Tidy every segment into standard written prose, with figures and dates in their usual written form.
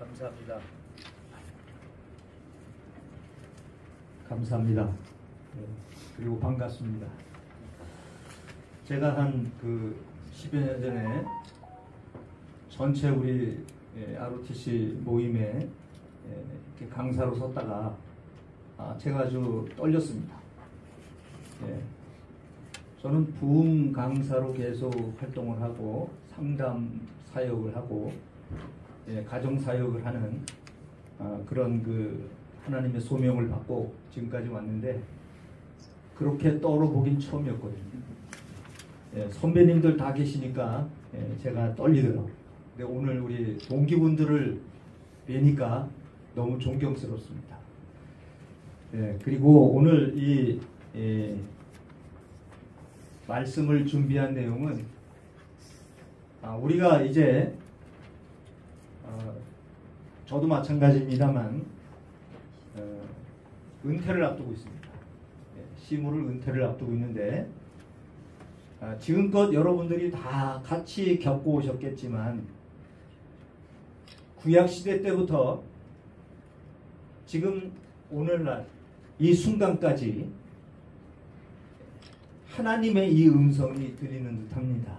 감사합니다. 감사합니다. 네, 그리고 반갑습니다. 제가 한 10여 년 전에 전체 우리 ROTC 모임에 이렇게 강사로 섰다가 제가 아주 떨렸습니다. 저는 부흥 강사로 계속 활동을 하고 상담 사역을 하고 가정 사역을 하는 그런 하나님의 소명을 받고 지금까지 왔는데 그렇게 떨어보긴 처음이었거든요. 선배님들 다 계시니까 제가 떨리더라고요. 근데 오늘 우리 동기분들을 뵈니까 너무 존경스럽습니다. 그리고 오늘 이 말씀을 준비한 내용은 우리가 이제 저도 마찬가지입니다만 은퇴를 앞두고 있습니다. 시무를 은퇴를 앞두고 있는데 지금껏 여러분들이 다 같이 겪고 오셨겠지만 구약시대 때부터 지금 오늘날 이 순간까지 하나님의 이 음성이 들리는 듯합니다.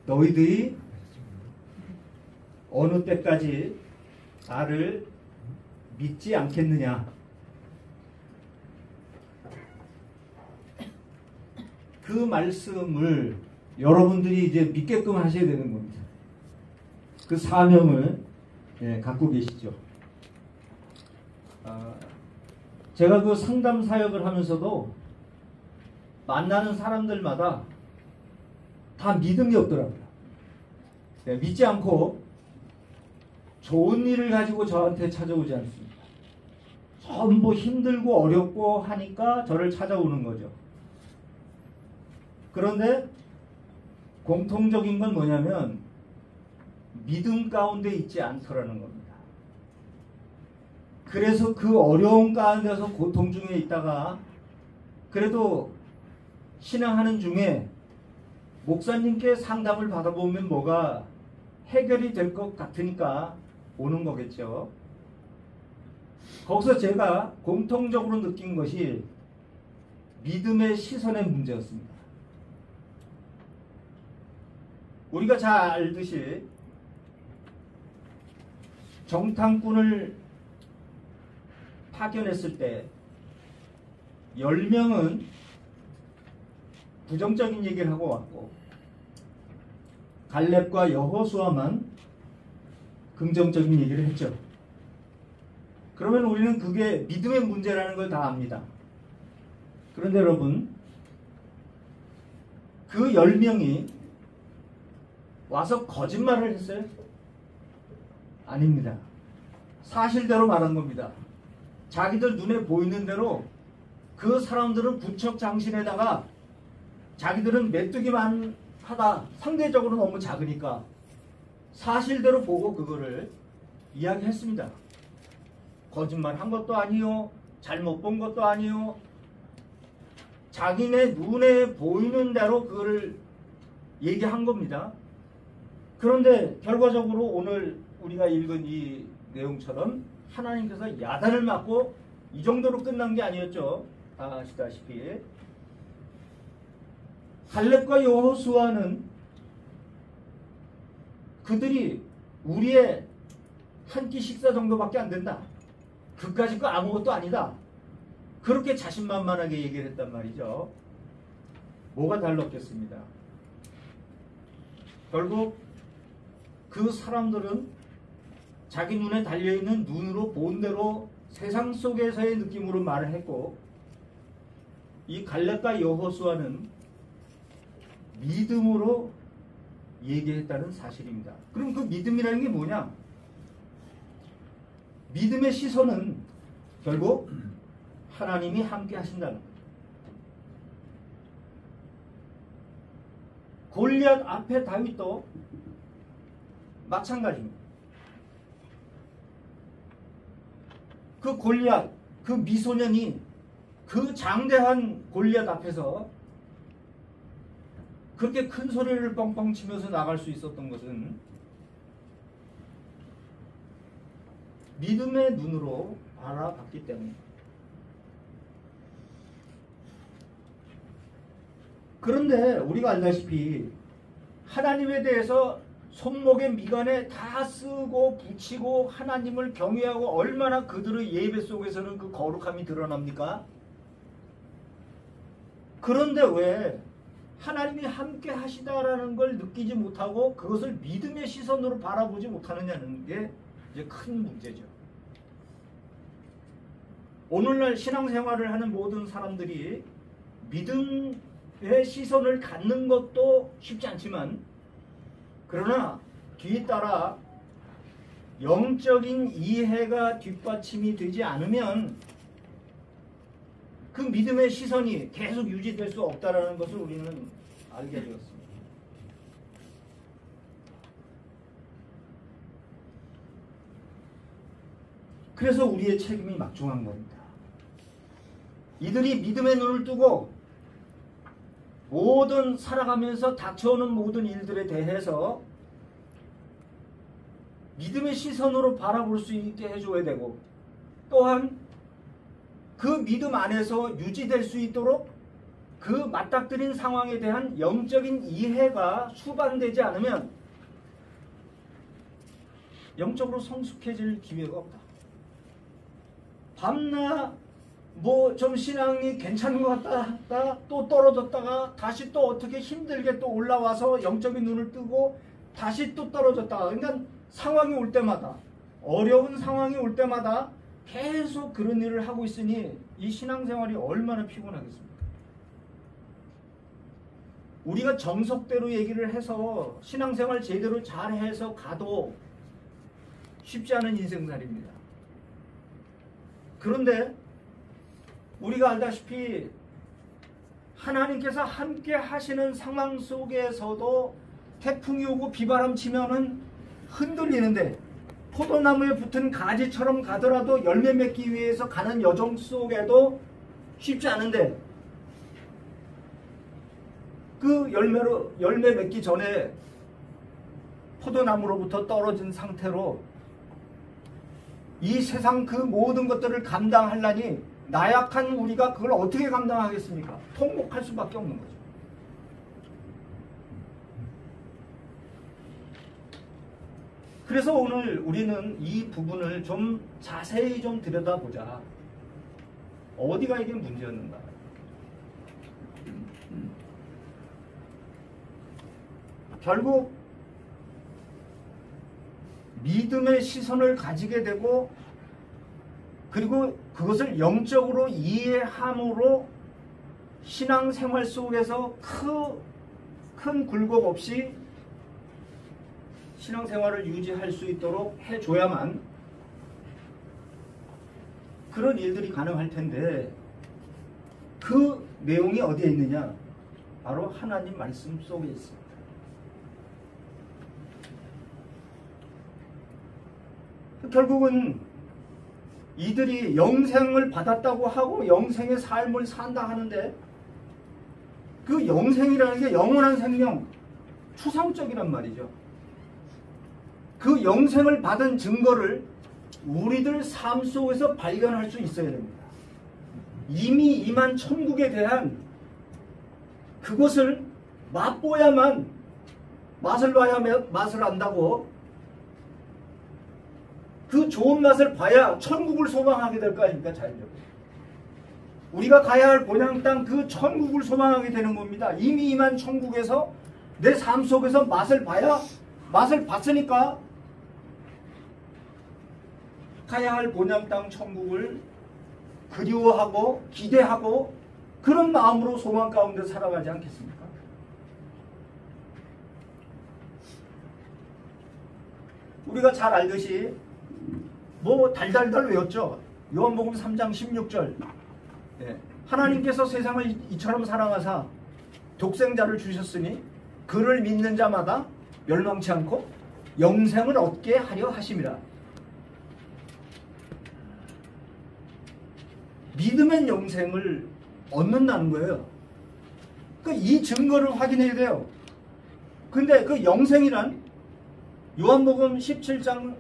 너희들이 어느 때까지 나를 믿지 않겠느냐? 그 말씀을 여러분들이 이제 믿게끔 하셔야 되는 겁니다. 그 사명을 갖고 계시죠. 제가 그 상담 사역을 하면서도 만나는 사람들마다 다 믿음이 없더라고요. 믿지 않고 좋은 일을 가지고 저한테 찾아오지 않습니다. 전부 힘들고 어렵고 하니까 저를 찾아오는 거죠. 그런데 공통적인 건 뭐냐면 믿음 가운데 있지 않더라는 겁니다. 그래서 그 어려운 가운데서 고통 중에 있다가 그래도 신앙하는 중에 목사님께 상담을 받아보면 뭐가 해결이 될 것 같으니까 오는 거겠죠. 거기서 제가 공통적으로 느낀 것이 믿음의 시선의 문제였습니다. 우리가 잘 알듯이 정탐꾼을 파견했을 때 10명은 부정적인 얘기를 하고 왔고 갈렙과 여호수아만 긍정적인 얘기를 했죠. 그러면 우리는 그게 믿음의 문제라는 걸 다 압니다. 그런데 여러분, 그 10명이 와서 거짓말을 했어요? 아닙니다. 사실대로 말한 겁니다. 자기들 눈에 보이는 대로 그 사람들은 부척장신에다가 자기들은 메뚜기만 하다 상대적으로 너무 작으니까 사실대로 보고 그거를 이야기했습니다. 거짓말 한 것도 아니요, 잘못 본 것도 아니요, 자기네 눈에 보이는 대로 그거를 얘기한 겁니다. 그런데 결과적으로 오늘 우리가 읽은 이 내용처럼 하나님께서 야단을 맞고 이 정도로 끝난 게 아니었죠. 다 아시다시피 갈렙과 여호수아는 그들이 우리의 한 끼 식사 정도밖에 안 된다. 그까짓 거 아무것도 아니다. 그렇게 자신만만하게 얘기를 했단 말이죠. 뭐가 달랐겠습니다. 결국 그 사람들은 자기 눈에 달려있는 눈으로 본 대로 세상 속에서의 느낌으로 말을 했고 이 갈렙과 여호수아는 믿음으로 얘기했다는 사실입니다. 그럼 그 믿음이라는 게 뭐냐? 믿음의 시선은 결국 하나님이 함께 하신다는 거예요. 골리앗 앞에 다윗도 마찬가지입니다. 그 골리앗, 그 미소년이 그 장대한 골리앗 앞에서 그렇게 큰 소리를 뻥뻥 치면서 나갈 수 있었던 것은 믿음의 눈으로 바라봤기 때문에. 그런데 우리가 알다시피 하나님에 대해서 손목에 미간에 다 쓰고 붙이고 하나님을 경외하고 얼마나 그들의 예배 속에서는 그 거룩함이 드러납니까? 그런데 왜 하나님이 함께 하시다라는 걸 느끼지 못하고 그것을 믿음의 시선으로 바라보지 못하느냐는 게 이제 큰 문제죠. 오늘날 신앙생활을 하는 모든 사람들이 믿음의 시선을 갖는 것도 쉽지 않지만, 그러나 뒤따라 영적인 이해가 뒷받침이 되지 않으면 그 믿음의 시선이 계속 유지될 수 없다는 것을 우리는 알게 되었습니다. 그래서 우리의 책임이 막중한 겁니다. 이들이 믿음의 눈을 뜨고 모든 살아가면서 닥쳐오는 모든 일들에 대해서 믿음의 시선으로 바라볼 수 있게 해줘야 되고, 또한 그 믿음 안에서 유지될 수 있도록 그 맞닥뜨린 상황에 대한 영적인 이해가 수반되지 않으면 영적으로 성숙해질 기회가 없다. 밤낮 뭐 좀 신앙이 괜찮은 것 같다 또 떨어졌다가 다시 또 어떻게 힘들게 또 올라와서 영적인 눈을 뜨고 다시 또 떨어졌다가, 그러니까 상황이 올 때마다, 어려운 상황이 올 때마다 계속 그런 일을 하고 있으니 이 신앙생활이 얼마나 피곤하겠습니까? 우리가 정석대로 얘기를 해서 신앙생활 제대로 잘해서 가도 쉽지 않은 인생살입니다. 그런데 우리가 알다시피 하나님께서 함께 하시는 상황 속에서도 태풍이 오고 비바람 치면은 흔들리는데, 포도나무에 붙은 가지처럼 가더라도 열매 맺기 위해서 가는 여정 속에도 쉽지 않은데, 그 열매 맺기 전에 포도나무로부터 떨어진 상태로 이 세상 그 모든 것들을 감당하려니 나약한 우리가 그걸 어떻게 감당하겠습니까? 통곡할 수밖에 없는 거죠. 그래서 오늘 우리는 이 부분을 좀 자세히 좀 들여다보자. 어디가 이게 문제였는가? 결국 믿음의 시선을 가지게 되고, 그리고 그것을 영적으로 이해함으로 신앙생활 속에서 큰 굴곡 없이 신앙생활을 유지할 수 있도록 해줘야만 그런 일들이 가능할 텐데, 그 내용이 어디에 있느냐? 바로 하나님 말씀 속에 있습니다. 결국은 이들이 영생을 받았다고 하고 영생의 삶을 산다 하는데, 그 영생이라는 게 영원한 생명, 추상적이란 말이죠. 그 영생을 받은 증거를 우리들 삶 속에서 발견할 수 있어야 됩니다. 이미 임한 천국에 대한 그것을 맛보야만, 맛을 봐야 맛을 안다고, 그 좋은 맛을 봐야 천국을 소망하게 될 거 아닙니까? 자연적으로. 우리가 가야 할 본향 땅, 그 천국을 소망하게 되는 겁니다. 이미 임한 천국에서 내 삶 속에서 맛을 봐야, 맛을 봤으니까 가야 할 본향 땅 천국을 그리워하고 기대하고 그런 마음으로 소망 가운데 살아가지 않겠습니까? 우리가 잘 알듯이 뭐 달달달 외웠죠. 요한복음 3장 16절. 예. 하나님께서 세상을 이처럼 사랑하사 독생자를 주셨으니 그를 믿는 자마다 멸망치 않고 영생을 얻게 하려 하심이라. 믿으면 영생을 얻는다는 거예요. 이 증거를 확인해야 돼요. 근데 그 영생이란 요한복음 17장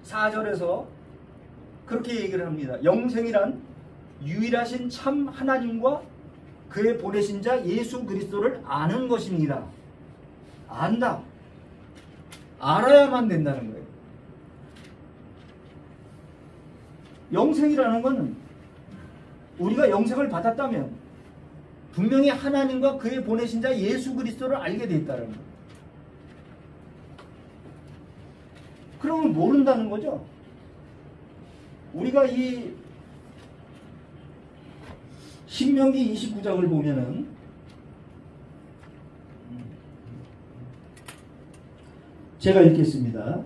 4절에서 그렇게 얘기를 합니다. 영생이란 유일하신 참 하나님과 그의 보내신 자 예수 그리스도를 아는 것입니다. 안다. 알아야만 된다는 거예요. 영생이라는 것은 우리가 영생을 받았다면 분명히 하나님과 그의 보내신 자 예수 그리스도를 알게 돼 있다는 거예요. 그러면 모른다는 거죠. 우리가 이 신명기 29장을 보면은 제가 읽겠습니다.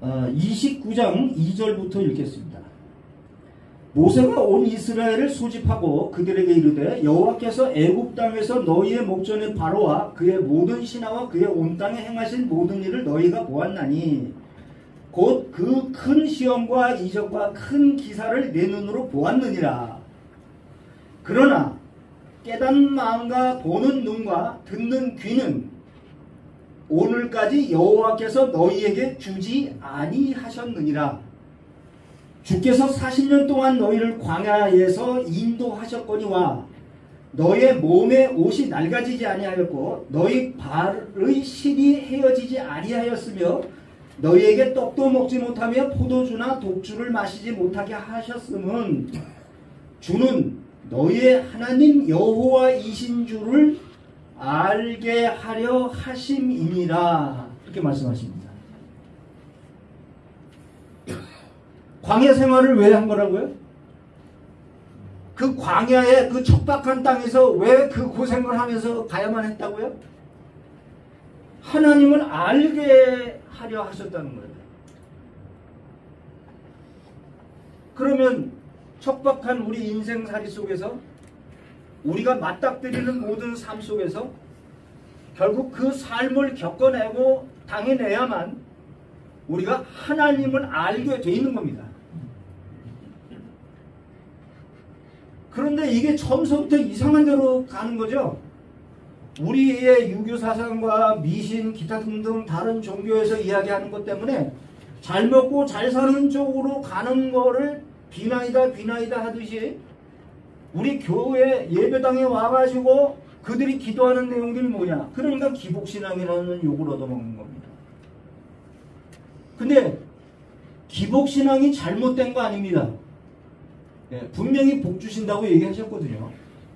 29장 2절부터 읽겠습니다. 모세가 온 이스라엘을 소집하고 그들에게 이르되 여호와께서 애굽 땅에서 너희의 목전에 바로와 그의 모든 신하와 그의 온 땅에 행하신 모든 일을 너희가 보았나니 곧 그 큰 시험과 이적과 큰 기사를 내 눈으로 보았느니라. 그러나 깨닫는 마음과 보는 눈과 듣는 귀는 오늘까지 여호와께서 너희에게 주지 아니하셨느니라. 주께서 40년 동안 너희를 광야에서 인도하셨거니와 너희의 몸에 옷이 낡아지지 아니하였고 너희 발의 실이 헤어지지 아니하였으며 너희에게 떡도 먹지 못하며 포도주나 독주를 마시지 못하게 하셨음은 주는 너희의 하나님 여호와이신 줄을 알게 하려 하심이니라. 이렇게 말씀하십니다. 광야 생활을 왜 한 거라고요? 그 광야의 그 척박한 땅에서 왜 그 고생을 하면서 가야만 했다고요? 하나님을 알게 하려 하셨다는 거예요. 그러면 척박한 우리 인생살이 속에서 우리가 맞닥뜨리는 모든 삶 속에서 결국 그 삶을 겪어내고 당해내야만 우리가 하나님을 알게 돼 있는 겁니다. 그런데 이게 처음서부터 이상한 대로 가는 거죠. 우리의 유교 사상과 미신, 기타 등등 다른 종교에서 이야기하는 것 때문에 잘 먹고 잘 사는 쪽으로 가는 거를 비나이다 하듯이 우리 교회 예배당에 와가지고 그들이 기도하는 내용들이 뭐냐? 그러니까 기복신앙이라는 욕을 얻어먹는 겁니다. 근데 기복신앙이 잘못된 거 아닙니다. 예, 분명히 복 주신다고 얘기하셨거든요.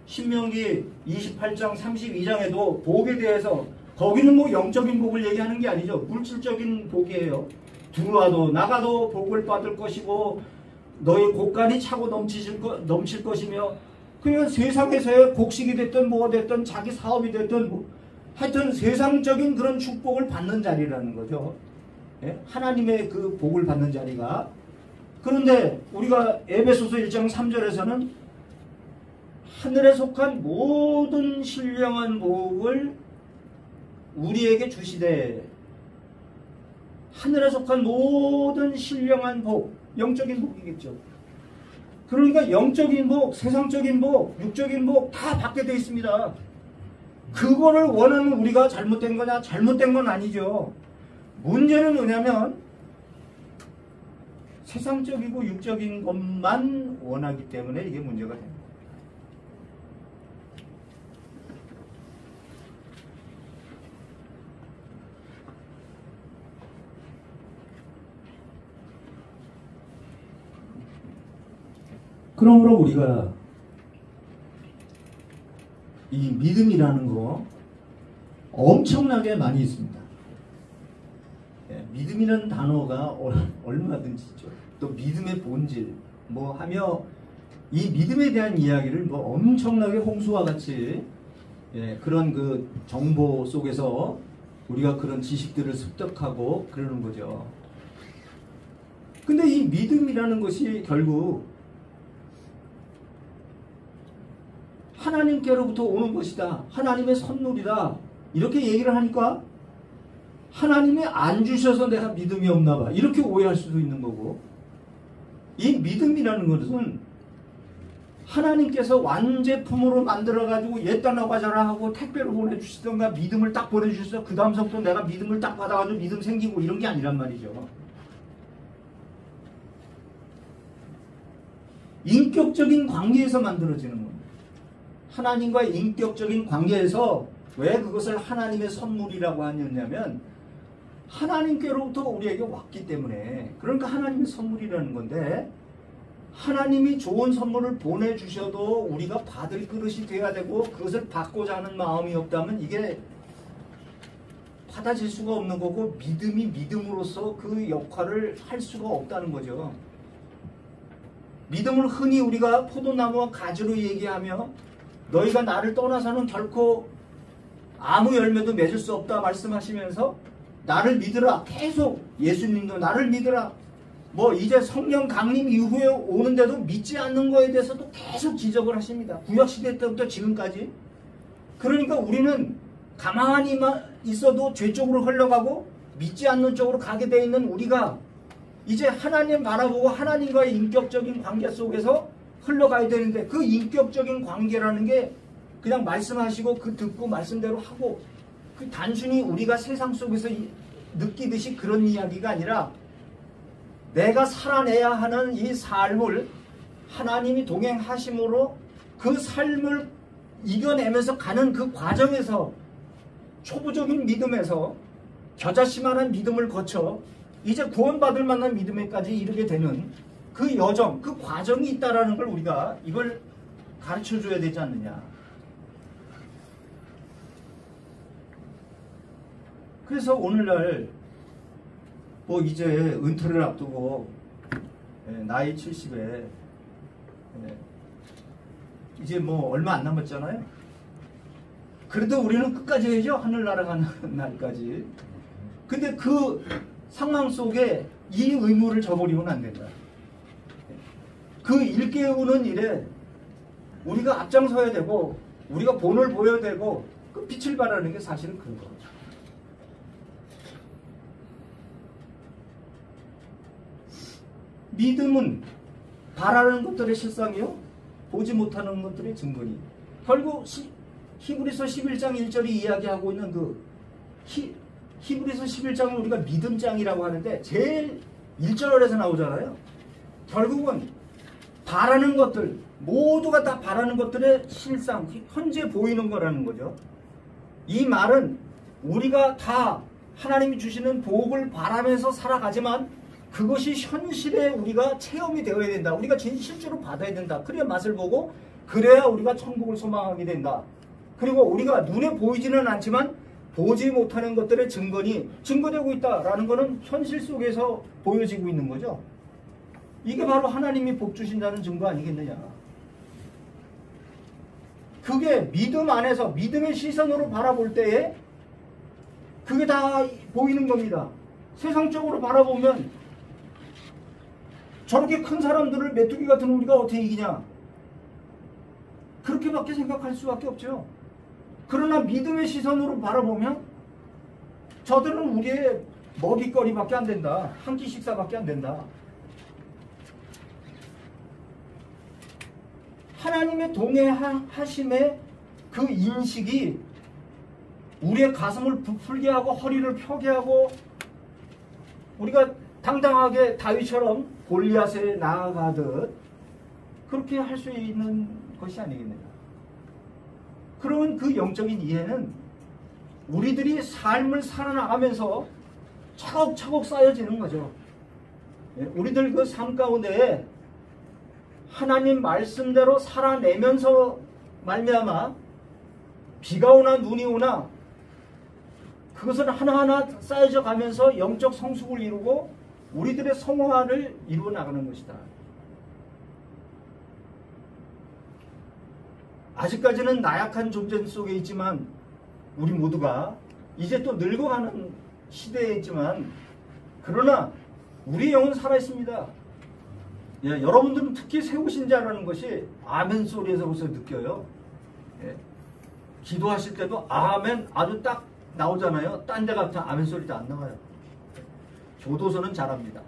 신명기 28장 32장에도 복에 대해서 거기는 뭐 영적인 복을 얘기하는 게 아니죠. 물질적인 복이에요. 들어와도 나가도 복을 받을 것이고 너희 곳간이 차고 넘칠 것이며 그러니까 세상에서의 곡식이 됐든 뭐가 됐든 자기 사업이 됐든 뭐 하여튼 세상적인 그런 축복을 받는 자리라는 거죠. 예? 하나님의 그 복을 받는 자리가. 그런데 우리가 에베소서 1장 3절에서는 하늘에 속한 모든 신령한 복을 우리에게 주시되 하늘에 속한 모든 신령한 복, 영적인 복이겠죠. 그러니까 영적인 복, 세상적인 복, 육적인 복 다 받게 되어 있습니다. 그거를 원하는 우리가 잘못된 거냐? 잘못된 건 아니죠. 문제는 뭐냐면 세상적이고 육적인 것만 원하기 때문에 이게 문제가 됩니다. 그러므로 우리가 이 믿음이라는 거 엄청나게 많이 있습니다. 예, 믿음이라는 단어가 얼마든지 있죠. 또 믿음의 본질 뭐 하며 이 믿음에 대한 이야기를 뭐 엄청나게 홍수와 같이 예, 그런 그 정보 속에서 우리가 그런 지식들을 습득하고 그러는 거죠. 근데 이 믿음이라는 것이 결국 하나님께로부터 오는 것이다. 하나님의 선물이다. 이렇게 얘기를 하니까 하나님이 안 주셔서 내가 믿음이 없나 봐. 이렇게 오해할 수도 있는 거고 이 믿음이라는 것은 하나님께서 완제품으로 만들어가지고 옛단어 과자라 하고 택배로 보내주시던가 믿음을 딱 보내주셔서 그 다음부터 내가 믿음을 딱 받아가지고 믿음 생기고 이런 게 아니란 말이죠. 인격적인 관계에서 만들어지는 겁니다. 하나님과의 인격적인 관계에서 왜 그것을 하나님의 선물이라고 하냐면 하나님께로부터 우리에게 왔기 때문에, 그러니까 하나님의 선물이라는 건데, 하나님이 좋은 선물을 보내주셔도 우리가 받을 그릇이 돼야 되고 그것을 받고자 하는 마음이 없다면 이게 받아질 수가 없는 거고, 믿음이 믿음으로써 그 역할을 할 수가 없다는 거죠. 믿음을 흔히 우리가 포도나무와 가지로 얘기하며 너희가 나를 떠나서는 결코 아무 열매도 맺을 수 없다 말씀하시면서 나를 믿으라, 계속 예수님도 나를 믿으라, 뭐 이제 성령 강림 이후에 오는데도 믿지 않는 거에 대해서도 계속 지적을 하십니다. 구약시대 때부터 지금까지. 그러니까 우리는 가만히만 있어도 죄 쪽으로 흘러가고 믿지 않는 쪽으로 가게 돼 있는 우리가 이제 하나님 바라보고 하나님과의 인격적인 관계 속에서 흘러가야 되는데, 그 인격적인 관계라는 게 그냥 말씀하시고 그 듣고 말씀대로 하고 그 단순히 우리가 세상 속에서 느끼듯이 그런 이야기가 아니라 내가 살아내야 하는 이 삶을 하나님이 동행하심으로 그 삶을 이겨내면서 가는 그 과정에서 초보적인 믿음에서 겨자씨만한 믿음을 거쳐 이제 구원받을 만한 믿음에까지 이르게 되는 그 여정, 그 과정이 있다라는 걸 우리가 이걸 가르쳐줘야 되지 않느냐. 그래서 오늘날 뭐 이제 은퇴를 앞두고 나이 70에 이제 뭐 얼마 안 남았잖아요. 그래도 우리는 끝까지 해야죠. 하늘나라 가는 날까지. 근데 그 상황 속에 이 의무를 저버리면 안 된다. 그 일깨우는 일에 우리가 앞장서야 되고 우리가 본을 보여야 되고 그 빛을 발하는 게 사실은 그런 거죠. 믿음은 바라는 것들의 실상이요 보지 못하는 것들의 증거니. 결국 히브리서 11장 1절이 이야기하고 있는 그 히브리서 11장을 우리가 믿음장이라고 하는데 제일 1절에서 나오잖아요. 결국은 바라는 것들, 모두가 다 바라는 것들의 실상, 현재 보이는 거라는 거죠. 이 말은 우리가 다 하나님이 주시는 복을 바라면서 살아가지만 그것이 현실에 우리가 체험이 되어야 된다. 우리가 실제로 받아야 된다. 그래야 맛을 보고 그래야 우리가 천국을 소망하게 된다. 그리고 우리가 눈에 보이지는 않지만 보지 못하는 것들의 증거되고 있다라는 것은 현실 속에서 보여지고 있는 거죠. 이게 바로 하나님이 복 주신다는 증거 아니겠느냐. 그게 믿음 안에서 믿음의 시선으로 바라볼 때에 그게 다 보이는 겁니다. 세상적으로 바라보면 저렇게 큰 사람들을 메뚜기 같은 우리가 어떻게 이기냐. 그렇게밖에 생각할 수밖에 없죠. 그러나 믿음의 시선으로 바라보면 저들은 우리의 먹잇거리밖에 안 된다. 한 끼 식사밖에 안 된다. 하나님의 동행하심의 그 인식이 우리의 가슴을 부풀게 하고 허리를 펴게 하고 우리가 당당하게 다윗처럼 골리앗에 나아가듯 그렇게 할 수 있는 것이 아니겠느냐. 그러면 그 영적인 이해는 우리들이 삶을 살아나가면서 차곡차곡 쌓여지는 거죠. 우리들 그 삶 가운데 하나님 말씀대로 살아내면서 말미암아 비가 오나 눈이 오나 그것을 하나하나 쌓여져 가면서 영적 성숙을 이루고 우리들의 성화를 이루어 나가는 것이다. 아직까지는 나약한 존재 속에 있지만 우리 모두가 이제 또 늙어가는 시대에 있지만 그러나 우리 영은 살아있습니다. 예, 여러분들은 특히 세우신 자라는 것이 아멘 소리에서부터 느껴요. 예, 기도하실 때도 아멘 아주 딱 나오잖아요. 딴 데 같은 아멘 소리도 안 나와요. 교도소는 잘합니다.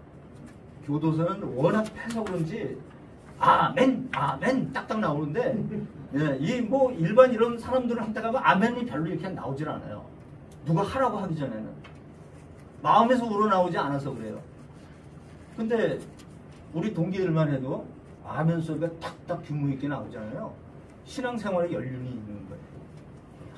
교도소는 워낙 패서 그런지 아멘, 아멘 딱딱 나오는데 예, 이 뭐 일반 이런 사람들은 한테 가면 아멘이 별로 이렇게 나오질 않아요. 누가 하라고 하기 전에는 마음에서 우러나오지 않아서 그래요. 근데 우리 동기들만 해도 아멘 소리가 탁탁 규모 있게 나오잖아요. 신앙생활에 연륜이 있는 거예요.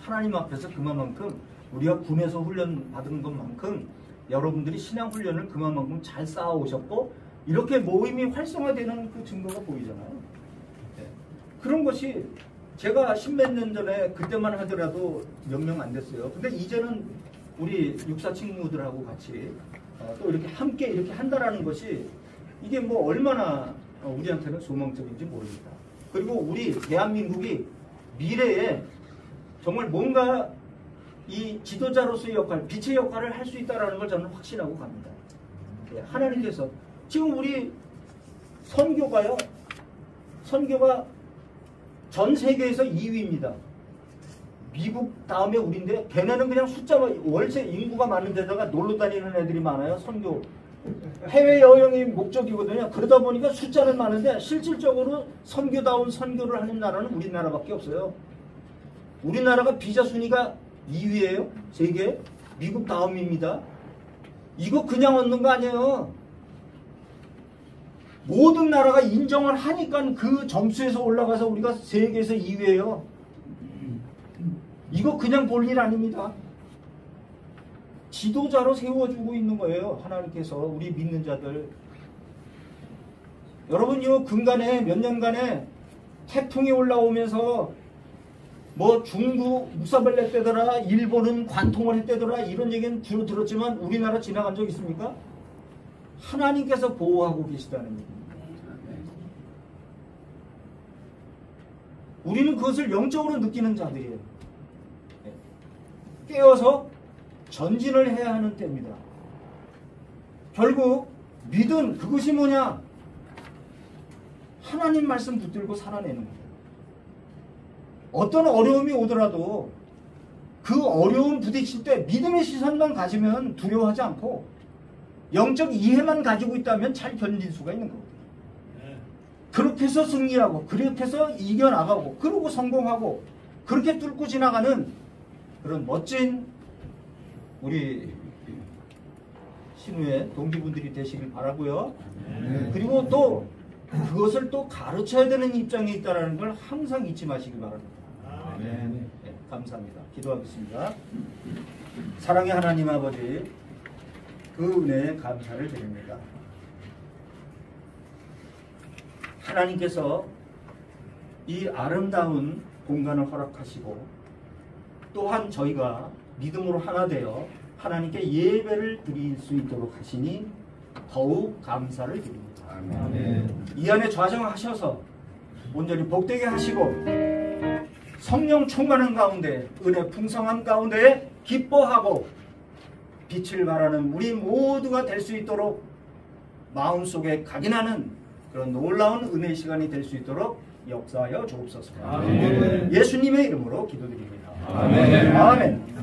하나님 앞에서 그만큼 우리가 군에서 훈련 받은 것만큼 여러분들이 신앙 훈련을 그만큼 잘 쌓아오셨고 이렇게 모임이 활성화되는 그 증거가 보이잖아요. 네. 그런 것이 제가 십몇 년 전에 그때만 하더라도 몇 명 안 됐어요. 근데 이제는 우리 육사 친구들하고 같이 또 이렇게 함께 이렇게 한다라는 것이 이게 뭐 얼마나 우리한테는 소망적인지 모릅니다. 그리고 우리 대한민국이 미래에 정말 뭔가 이 지도자로서의 역할, 빛의 역할을 할 수 있다는 걸 저는 확신하고 갑니다. 네, 하나님께서 지금 우리 선교가 전 세계에서 2위입니다. 미국 다음에 우리인데 걔네는 그냥 숫자만 월세 인구가 많은 데다가 놀러 다니는 애들이 많아요. 선교 해외여행이 목적이거든요. 그러다 보니까 숫자는 많은데 실질적으로 선교다운 선교를 하는 나라는 우리나라밖에 없어요. 우리나라가 비자 순위가 2위예요. 세계 미국 다음입니다. 이거 그냥 얻는 거 아니에요. 모든 나라가 인정을 하니까 그 점수에서 올라가서 우리가 세계에서 2위예요. 이거 그냥 볼 일 아닙니다. 지도자로 세워주고 있는 거예요. 하나님께서 우리 믿는 자들. 여러분 이 근간에 몇 년간에 태풍이 올라오면서 뭐 중국 무사벌 했대더라, 일본은 관통을 했대더라 이런 얘기는 주로 들었지만 우리나라 지나간 적 있습니까? 하나님께서 보호하고 계시다는 얘기입니다. 우리는 그것을 영적으로 느끼는 자들이에요. 깨어서 전진을 해야 하는 때입니다. 결국 믿음 그것이 뭐냐? 하나님 말씀 붙들고 살아내는 거예요. 어떤 어려움이 오더라도 그 어려움 부딪힐 때 믿음의 시선만 가지면 두려워하지 않고 영적 이해만 가지고 있다면 잘 견딜 수가 있는 거거든요. 그렇게 해서 승리하고 그렇게 해서 이겨나가고 그러고 성공하고 그렇게 뚫고 지나가는 그런 멋진 우리 신우의 동기분들이 되시길 바라고요. 그리고 또 그것을 또 가르쳐야 되는 입장에 있다는 걸 항상 잊지 마시길 바랍니다. 네, 감사합니다. 기도하겠습니다. 사랑의 하나님 아버지, 그 은혜에 감사를 드립니다. 하나님께서 이 아름다운 공간을 허락하시고 또한 저희가 믿음으로 하나 되어 하나님께 예배를 드릴 수 있도록 하시니 더욱 감사를 드립니다. 아멘. 이 안에 좌정하셔서 온전히 복되게 하시고 성령 충만한 가운데 은혜 풍성한 가운데 기뻐하고 빛을 발하는 우리 모두가 될 수 있도록 마음속에 각인하는 그런 놀라운 은혜의 시간이 될 수 있도록 역사하여 주옵소서. 아멘. 예수님의 이름으로 기도드립니다. 아멘. 아멘.